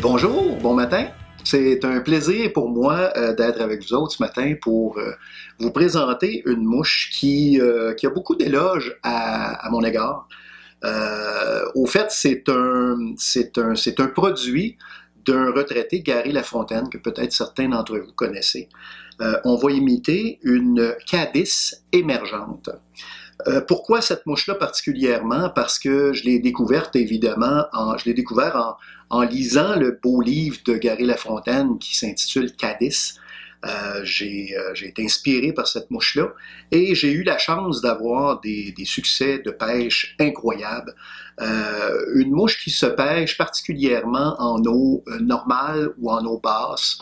Bonjour, bon matin. C'est un plaisir pour moi d'être avec vous autres ce matin pour vous présenter une mouche qui a beaucoup d'éloges à mon égard. Au fait, c'est un produit d'un retraité, Gary Lafontaine, que peut-être certains d'entre vous connaissez. On va imiter une Cadis émergente. Pourquoi cette mouche-là particulièrement? Parce que je l'ai découverte évidemment, je l'ai découvert en lisant le beau livre de Gary Lafontaine qui s'intitule Cadis. J'ai été inspiré par cette mouche-là et j'ai eu la chance d'avoir des succès de pêche incroyables. Une mouche qui se pêche particulièrement en eau normale ou en eau basse,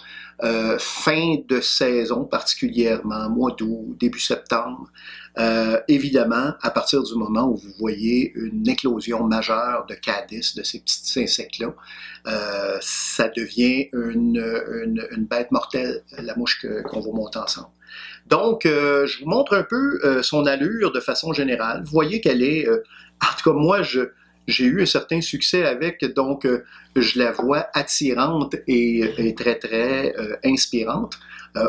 fin de saison particulièrement, mois d'août, début septembre. Évidemment, à partir du moment où vous voyez une éclosion majeure de Cadis, de ces petits insectes-là, ça devient une bête mortelle, la mouche qu'on va monter ensemble. Donc, je vous montre un peu son allure de façon générale. Vous voyez qu'elle est, en tout cas moi, j'ai eu un certain succès avec, donc je la vois attirante et très très inspirante.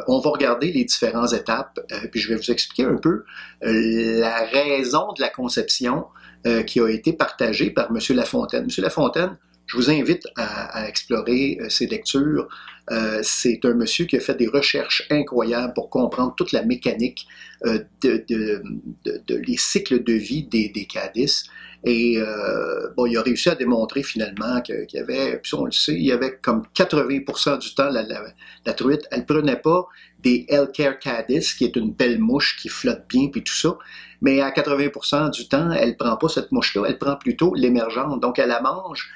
On va regarder les différentes étapes, puis je vais vous expliquer un peu la raison de la conception qui a été partagée par M. Lafontaine. M. Lafontaine, je vous invite à explorer ses lectures. C'est un monsieur qui a fait des recherches incroyables pour comprendre toute la mécanique les cycles de vie des Cadis. Et bon, il a réussi à démontrer finalement qu'il y avait, puis on le sait, il y avait comme 80% du temps, la truite, elle prenait pas des Elker Cadis, qui est une belle mouche qui flotte bien, puis tout ça, mais à 80% du temps, elle prend pas cette mouche-là, elle prend plutôt l'émergente. Donc, elle la mange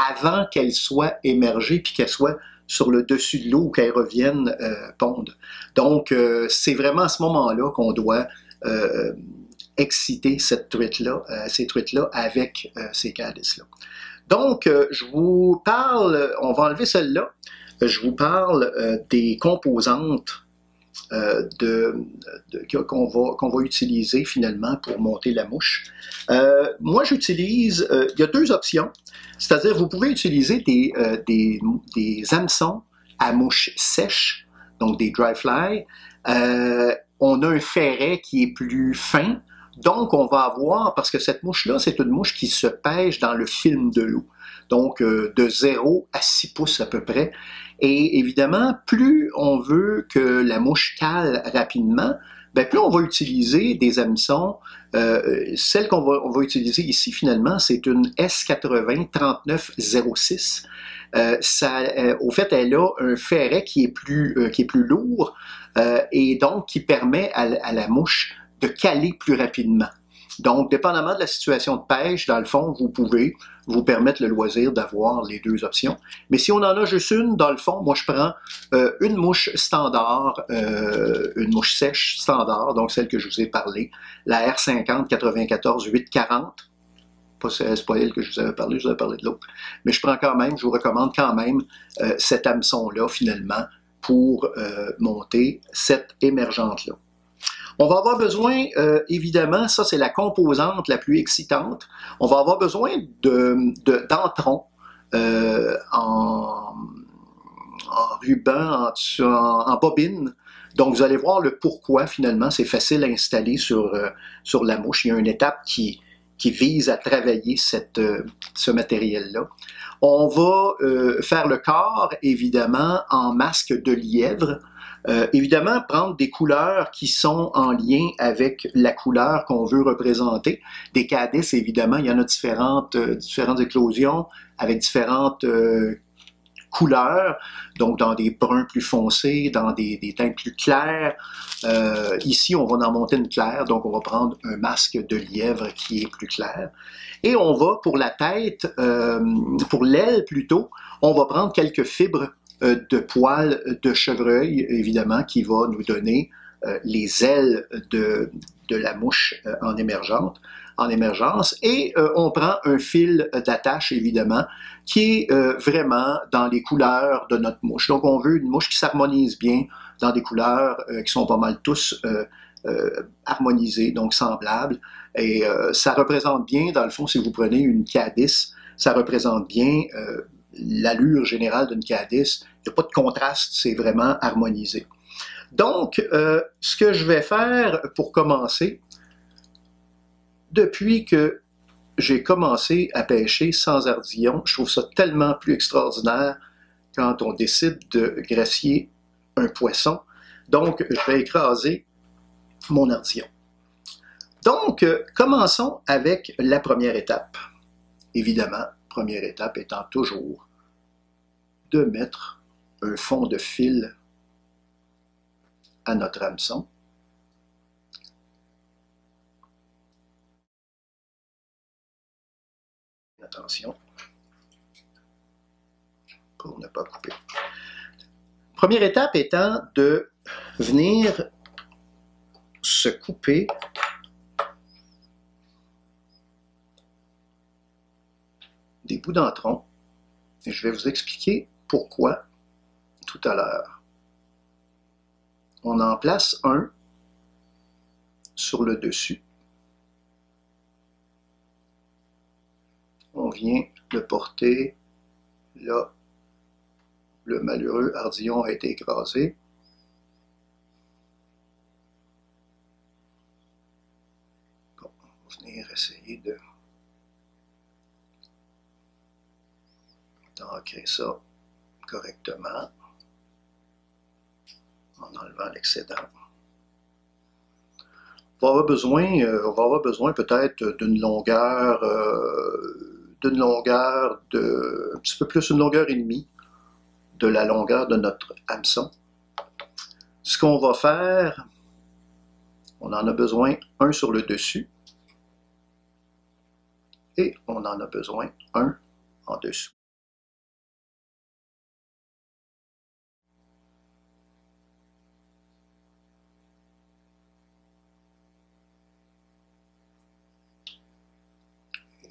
avant qu'elle soit émergée, puis qu'elle soit sur le dessus de l'eau, qu'elle revienne pondre. Donc, c'est vraiment à ce moment-là qu'on doit exciter cette truite-là, ces truites-là avec ces Cadis-là. Donc, je vous parle, on va enlever celle-là, je vous parle des composantes qu'on va utiliser finalement pour monter la mouche. Moi, j'utilise, il y a deux options, c'est-à-dire vous pouvez utiliser des hameçons à mouche sèche, donc des dry fly. On a un ferret qui est plus fin, donc on va avoir, parce que cette mouche-là, c'est une mouche qui se pêche dans le film de l'eau, donc de 0 à 6 pouces à peu près. Et évidemment, plus on veut que la mouche cale rapidement, ben plus on va utiliser des hameçons. Celle qu'on va utiliser ici, finalement, c'est une S80 3906. Au fait, elle a un ferret qui est plus lourd et donc qui permet à la mouche de caler plus rapidement. Donc, dépendamment de la situation de pêche, dans le fond, vous pouvez vous permettre le loisir d'avoir les deux options. Mais si on en a juste une, dans le fond, moi je prends une mouche standard, une mouche sèche standard, donc celle que je vous ai parlé, la R50 94 840. C'est pas elle que je vous avais parlé de l'autre. Mais je prends quand même, je vous recommande quand même cet hameçon-là, finalement, pour monter cette émergente-là. On va avoir besoin, évidemment, ça c'est la composante la plus excitante, on va avoir besoin d'entrons en ruban, en bobine. Donc vous allez voir le pourquoi finalement, c'est facile à installer sur la mouche. Il y a une étape qui vise à travailler ce matériel-là. On va faire le corps, évidemment, en masque de lièvre. Évidemment, prendre des couleurs qui sont en lien avec la couleur qu'on veut représenter. Des Cadis, évidemment, il y en a différentes éclosions avec différentes couleurs, donc dans des bruns plus foncés, dans des teintes plus claires. Ici, on va en monter une claire, donc on va prendre un masque de lièvre qui est plus clair. Et on va, pour la tête, pour l'aile plutôt, on va prendre quelques fibres de poils de chevreuil, évidemment, qui va nous donner les ailes de la mouche en émergence. Et on prend un fil d'attache, évidemment, qui est vraiment dans les couleurs de notre mouche. Donc, on veut une mouche qui s'harmonise bien dans des couleurs qui sont pas mal tous harmonisées, donc semblables. Et ça représente bien, dans le fond, si vous prenez une Cadis, ça représente bien l'allure générale d'une K10. Il n'y a pas de contraste, c'est vraiment harmonisé. Donc, ce que je vais faire pour commencer, depuis que j'ai commencé à pêcher sans ardillon, je trouve ça tellement plus extraordinaire quand on décide de gracier un poisson. Donc, je vais écraser mon ardillon. Donc, commençons avec la première étape. Évidemment, première étape étant toujours de mettre un fond de fil à notre hameçon. Attention, pour ne pas couper. Première étape étant de venir se couper des bouts d'entron. Et je vais vous expliquer pourquoi tout à l'heure. On en place un sur le dessus. On vient le porter là. Le malheureux ardillon a été écrasé. Bon, on va venir essayer d'ancrer ça correctement en enlevant l'excédent. On va avoir besoin peut-être d'une longueur de un petit peu plus, une longueur et demie de la longueur de notre hameçon. Ce qu'on va faire, on en a besoin un sur le dessus et on en a besoin un en dessous.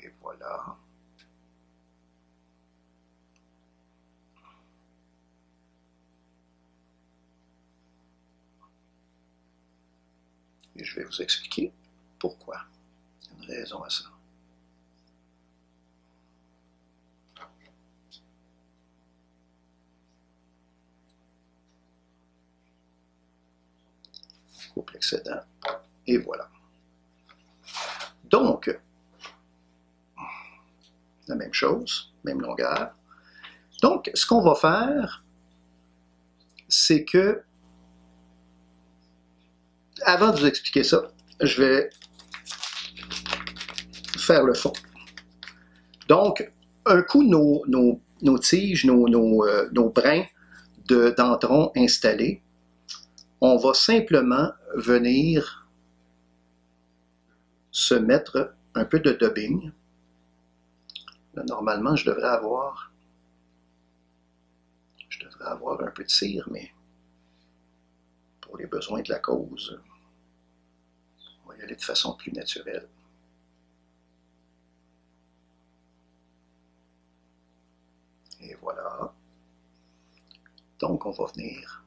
Et voilà. Et je vais vous expliquer pourquoi. Il y a une raison à ça. On coupe l'excédent. Et voilà. Donc, la même chose, même longueur. Donc, ce qu'on va faire, c'est que, avant de vous expliquer ça, je vais faire le fond. Donc, un coup nos tiges, nos brins d'entron installés, on va simplement venir se mettre un peu de dubbing. Là, normalement, je devrais avoir un peu de cire, mais pour les besoins de la cause, on va y aller de façon plus naturelle. Et voilà. Donc, on va venir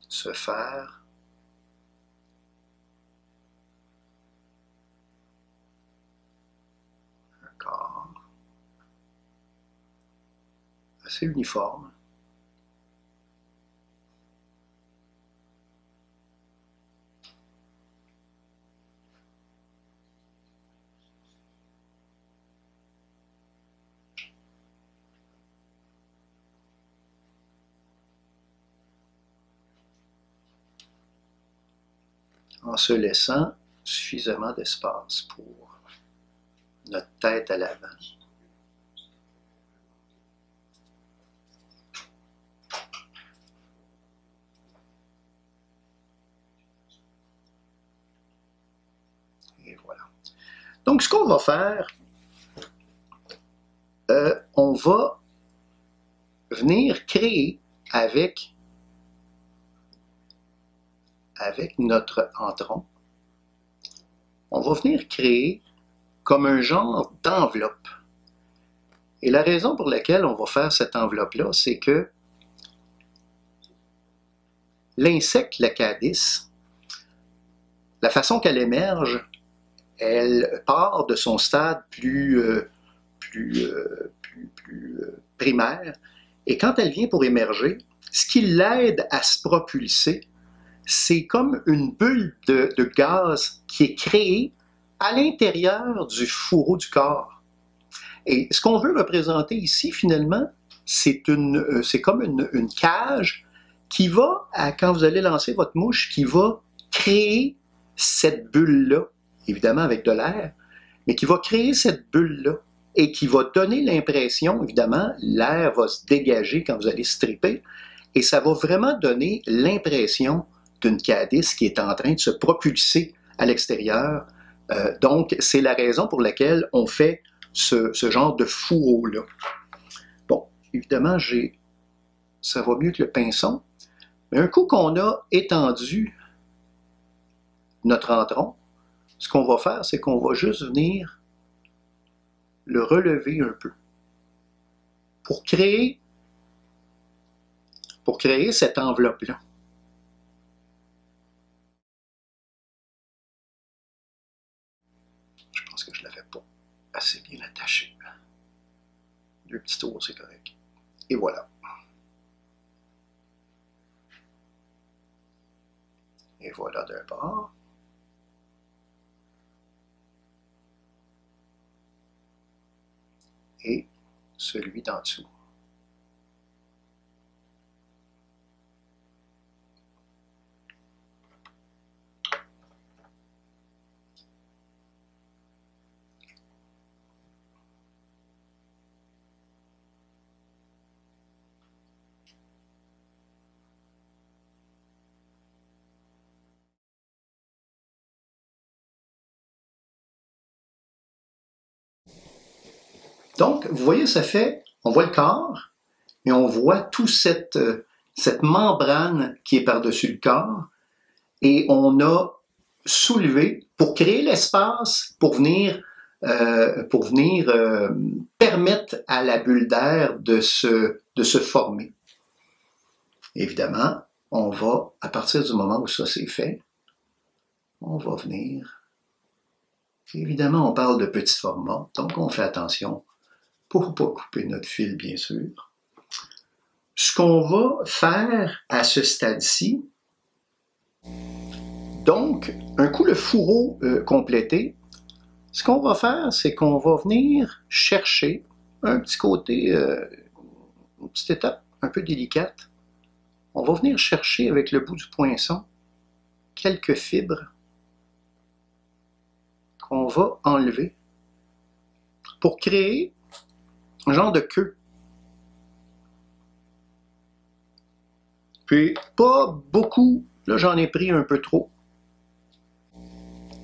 se faire un corps assez uniforme. En se laissant suffisamment d'espace pour notre tête à l'avant. Et voilà. Donc, ce qu'on va faire, on va venir créer avec notre entron, on va venir créer comme un genre d'enveloppe. Et la raison pour laquelle on va faire cette enveloppe-là, c'est que l'insecte, la K10, la façon qu'elle émerge, elle part de son stade plus primaire. Et quand elle vient pour émerger, ce qui l'aide à se propulser, c'est comme une bulle de gaz qui est créée à l'intérieur du fourreau du corps. Et ce qu'on veut représenter ici, finalement, c'est comme une cage qui va, quand vous allez lancer votre mouche, qui va créer cette bulle-là, évidemment avec de l'air, mais qui va créer cette bulle-là et qui va donner l'impression, évidemment, l'air va se dégager quand vous allez stripper, et ça va vraiment donner l'impression d'une K10 qui est en train de se propulser à l'extérieur. Donc, c'est la raison pour laquelle on fait ce genre de fourreau-là. Bon, évidemment, ça va mieux que le pinson, mais un coup qu'on a étendu notre entron, ce qu'on va faire, c'est qu'on va juste venir le relever un peu pour créer cette enveloppe-là. Je pense que je ne l'avais pas assez bien attaché. 2 petits tours, c'est correct. Et voilà. Et voilà d'un bord. Et celui d'en dessous. Donc, vous voyez, on voit le corps, mais on voit toute cette membrane qui est par-dessus le corps, et on a soulevé pour créer l'espace pour venir permettre à la bulle d'air de se former. Évidemment, on va, à partir du moment où ça c'est fait, on va venir. Évidemment, on parle de petits formats, donc on fait attention pour ne pas couper notre fil, bien sûr. Ce qu'on va faire à ce stade-ci, donc, un coup le fourreau complété, ce qu'on va faire, c'est qu'on va venir chercher un petit côté, une petite étape un peu délicate. On va venir chercher avec le bout du poinçon quelques fibres qu'on va enlever pour créer un genre de queue. Puis, pas beaucoup. Là, j'en ai pris un peu trop.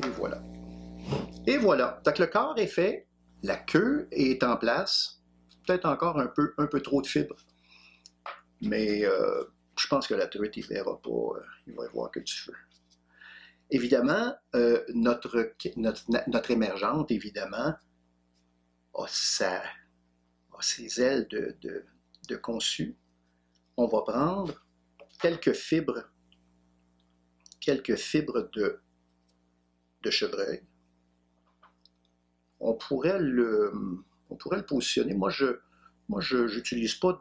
Et voilà. Et voilà. Donc, le corps est fait. La queue est en place. Peut-être encore un peu trop de fibres. Mais je pense que la truite, il ne verra pas. Il va y voir que du feu. Évidemment, notre émergente, évidemment, a ses ailes de conçu. On va prendre quelques fibres de chevreuil. On pourrait le positionner. Moi, je n'utilise pas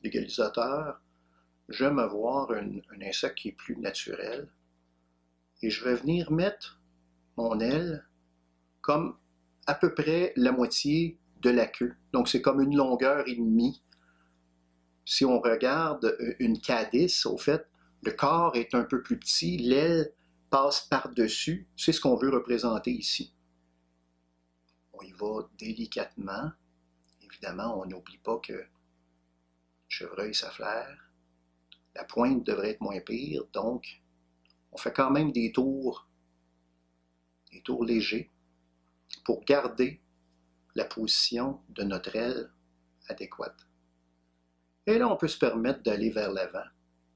d'égalisateur. J'aime avoir un insecte qui est plus naturel. Et je vais venir mettre mon aile comme à peu près la moitié de la queue. Donc, c'est comme une longueur et demie. Si on regarde une K10, au fait, le corps est un peu plus petit, l'aile passe par-dessus. C'est ce qu'on veut représenter ici. On y va délicatement. Évidemment, on n'oublie pas que chevreuil, ça flaire. La pointe devrait être moins pire, donc on fait quand même des tours légers pour garder la position de notre aile adéquate. Et là, on peut se permettre d'aller vers l'avant,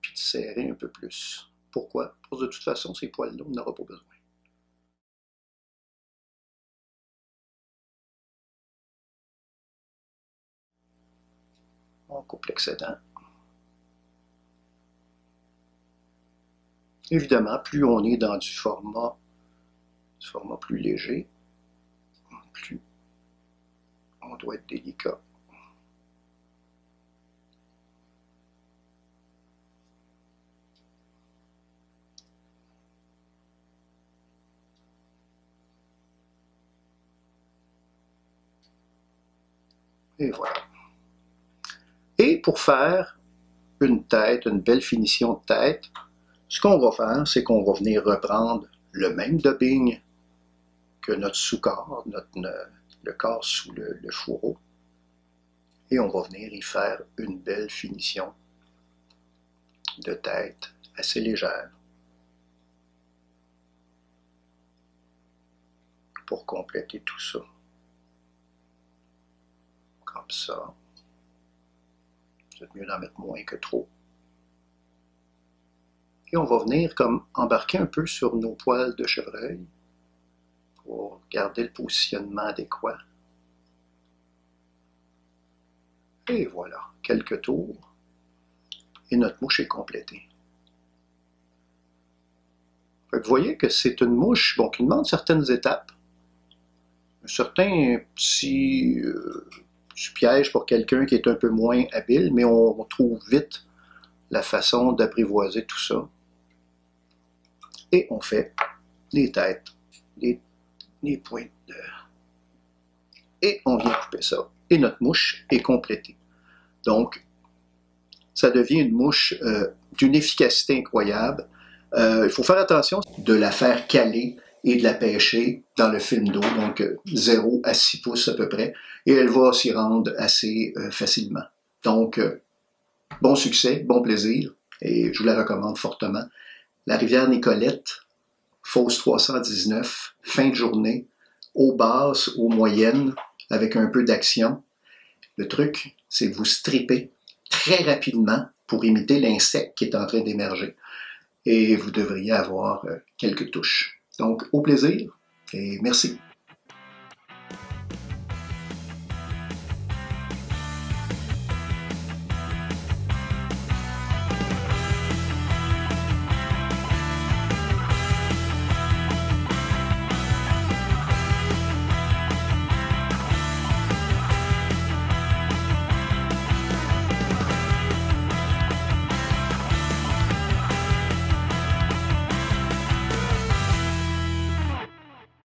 puis de serrer un peu plus. Pourquoi? Parce que de toute façon, ces poils-là, on n'aura pas besoin. On coupe l'excédent. Évidemment, plus on est dans du format plus léger, plus On doit être délicat. Et voilà. Et pour faire une tête, une belle finition de tête, ce qu'on va faire, c'est qu'on va venir reprendre le même dubbing que notre sous-corps, le corps sous le fourreau. Et on va venir y faire une belle finition de tête assez légère pour compléter tout ça. Comme ça. C'est mieux d'en mettre moins que trop. Et on va venir comme embarquer un peu sur nos poils de chevreuil pour garder le positionnement adéquat. Et voilà, quelques tours. Et notre mouche est complétée. Fait que vous voyez que c'est une mouche qui demande certaines étapes. Un certain petit piège pour quelqu'un qui est un peu moins habile, mais on trouve vite la façon d'apprivoiser tout ça. Et on fait les têtes, les pointes de... Et on vient couper ça. Et notre mouche est complétée. Donc, ça devient une mouche d'une efficacité incroyable. Il faut faire attention de la faire caler et de la pêcher dans le film d'eau, donc 0 à 6 pouces à peu près, et elle va s'y rendre assez facilement. Donc, bon succès, bon plaisir, et je vous la recommande fortement. La rivière Nicolette, fosse 319, fin de journée, eau basse, eau moyenne, avec un peu d'action. Le truc, c'est que vous strippez très rapidement pour imiter l'insecte qui est en train d'émerger. Et vous devriez avoir quelques touches. Donc, au plaisir et merci.